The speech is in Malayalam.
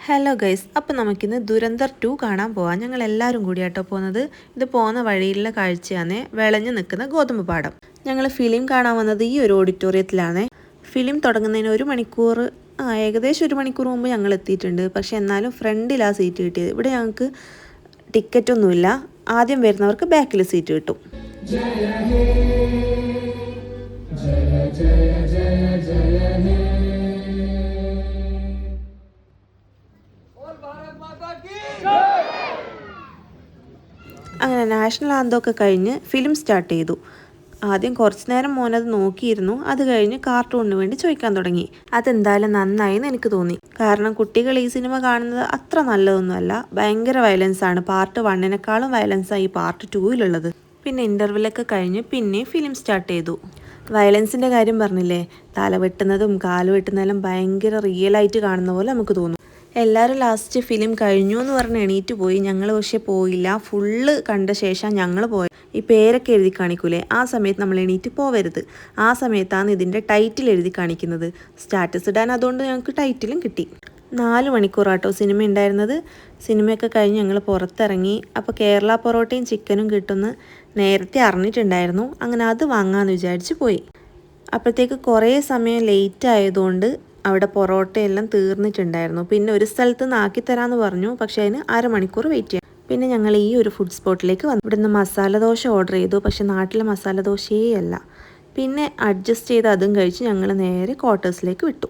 ഹലോ ഗൈസ്, അപ്പോൾ നമുക്കിന്ന് ദുരന്തർ 2 കാണാൻ പോവാം. ഞങ്ങൾ എല്ലാവരും കൂടിയാട്ടോ പോകുന്നത്. ഇത് പോകുന്ന വഴിയിലുള്ള കാഴ്ചയാണ് വിളഞ്ഞു നിൽക്കുന്ന ഗോതമ്പ് പാടം. ഞങ്ങൾ ഫിലിം കാണാൻ വന്നത് ഈ ഒരു ഓഡിറ്റോറിയത്തിലാണ്. ഫിലിം തുടങ്ങുന്നതിന് ഏകദേശം ഒരു മണിക്കൂർ മുമ്പ് ഞങ്ങൾ എത്തിയിട്ടുണ്ട്. പക്ഷേ എന്നാലും ഫ്രണ്ടിലാണ് സീറ്റ് കിട്ടിയത്. ഇവിടെ ഞങ്ങൾക്ക് ടിക്കറ്റൊന്നുമില്ല. ആദ്യം വരുന്നവർക്ക് ബാക്കിൽ സീറ്റ് കിട്ടും. അങ്ങനെ നാഷണൽ ആന്തമൊക്കെ കഴിഞ്ഞ് ഫിലിം സ്റ്റാർട്ട് ചെയ്തു. ആദ്യം കുറച്ച് നേരം മോനത് നോക്കിയിരുന്നു. അത് കഴിഞ്ഞ് കാർട്ടൂണിന് വേണ്ടി ചോദിക്കാൻ തുടങ്ങി. അതെന്തായാലും നന്നായി എന്ന് എനിക്ക് തോന്നി. കാരണം കുട്ടികൾ ഈ സിനിമ കാണുന്നത് അത്ര നല്ലതൊന്നുമല്ല. ഭയങ്കര വയലൻസാണ്. പാർട്ട് 1-നേക്കാളും വയലൻസാണ് ഈ പാർട്ട് 2-ലുള്ളത്. പിന്നെ ഇൻ്റർവെല്ലൊക്കെ കഴിഞ്ഞ് പിന്നെ ഫിലിം സ്റ്റാർട്ട് ചെയ്തു. വയലൻസിൻ്റെ കാര്യം പറഞ്ഞില്ലേ, തല വെട്ടുന്നതും കാല് വെട്ടുന്നതെല്ലാം ഭയങ്കര റിയലായിട്ട് കാണുന്ന പോലെ നമുക്ക് തോന്നും. എല്ലാവരും ലാസ്റ്റ് ഫിലിം കഴിഞ്ഞു എന്ന് പറഞ്ഞ് എണീറ്റ് പോയി. ഞങ്ങൾ പക്ഷേ പോയില്ല. ഫുള്ള് കണ്ട ശേഷം ഞങ്ങൾ പോയി. ഈ പേരൊക്കെ എഴുതി കാണിക്കൂലേ, ആ സമയത്ത് നമ്മൾ എണീറ്റ് പോവരുത്. ആ സമയത്താണ് ഇതിൻ്റെ ടൈറ്റിൽ എഴുതി കാണിക്കുന്നത്. സ്റ്റാറ്റസ് ഇടാൻ അതുകൊണ്ട് ഞങ്ങൾക്ക് ടൈറ്റിലും കിട്ടി. 4 മണിക്കൂറാട്ടോ സിനിമ ഉണ്ടായിരുന്നത്. സിനിമയൊക്കെ കഴിഞ്ഞ് ഞങ്ങൾ പുറത്തിറങ്ങി. അപ്പോൾ കേരള പൊറോട്ടയും ചിക്കനും കിട്ടുമെന്ന് നേരത്തെ അറിഞ്ഞിട്ടുണ്ടായിരുന്നു. അങ്ങനെ അത് വാങ്ങാമെന്ന് വിചാരിച്ച് പോയി. അപ്പോഴത്തേക്ക് കുറേ സമയം ലേറ്റ് ആയതുകൊണ്ട് അവിടെ പൊറോട്ടയെല്ലാം തീർന്നിട്ടുണ്ടായിരുന്നു. പിന്നെ ഒരു സ്ഥലത്ത് നിന്ന് ആക്കിത്തരാമെന്ന് പറഞ്ഞു. പക്ഷേ അതിന് അരമണിക്കൂർ വെയിറ്റ് ചെയ്യാം. പിന്നെ ഞങ്ങൾ ഈ ഒരു ഫുഡ് സ്പോട്ടിലേക്ക് വന്നു. ഇവിടുന്ന് മസാല ദോശ ഓർഡർ ചെയ്തു. പക്ഷേ നാട്ടിലെ മസാല ദോശയേ അല്ല. പിന്നെ അഡ്ജസ്റ്റ് ചെയ്ത് അതും കഴിച്ച് ഞങ്ങൾ നേരെ ക്വാർട്ടേഴ്സിലേക്ക് വിട്ടു.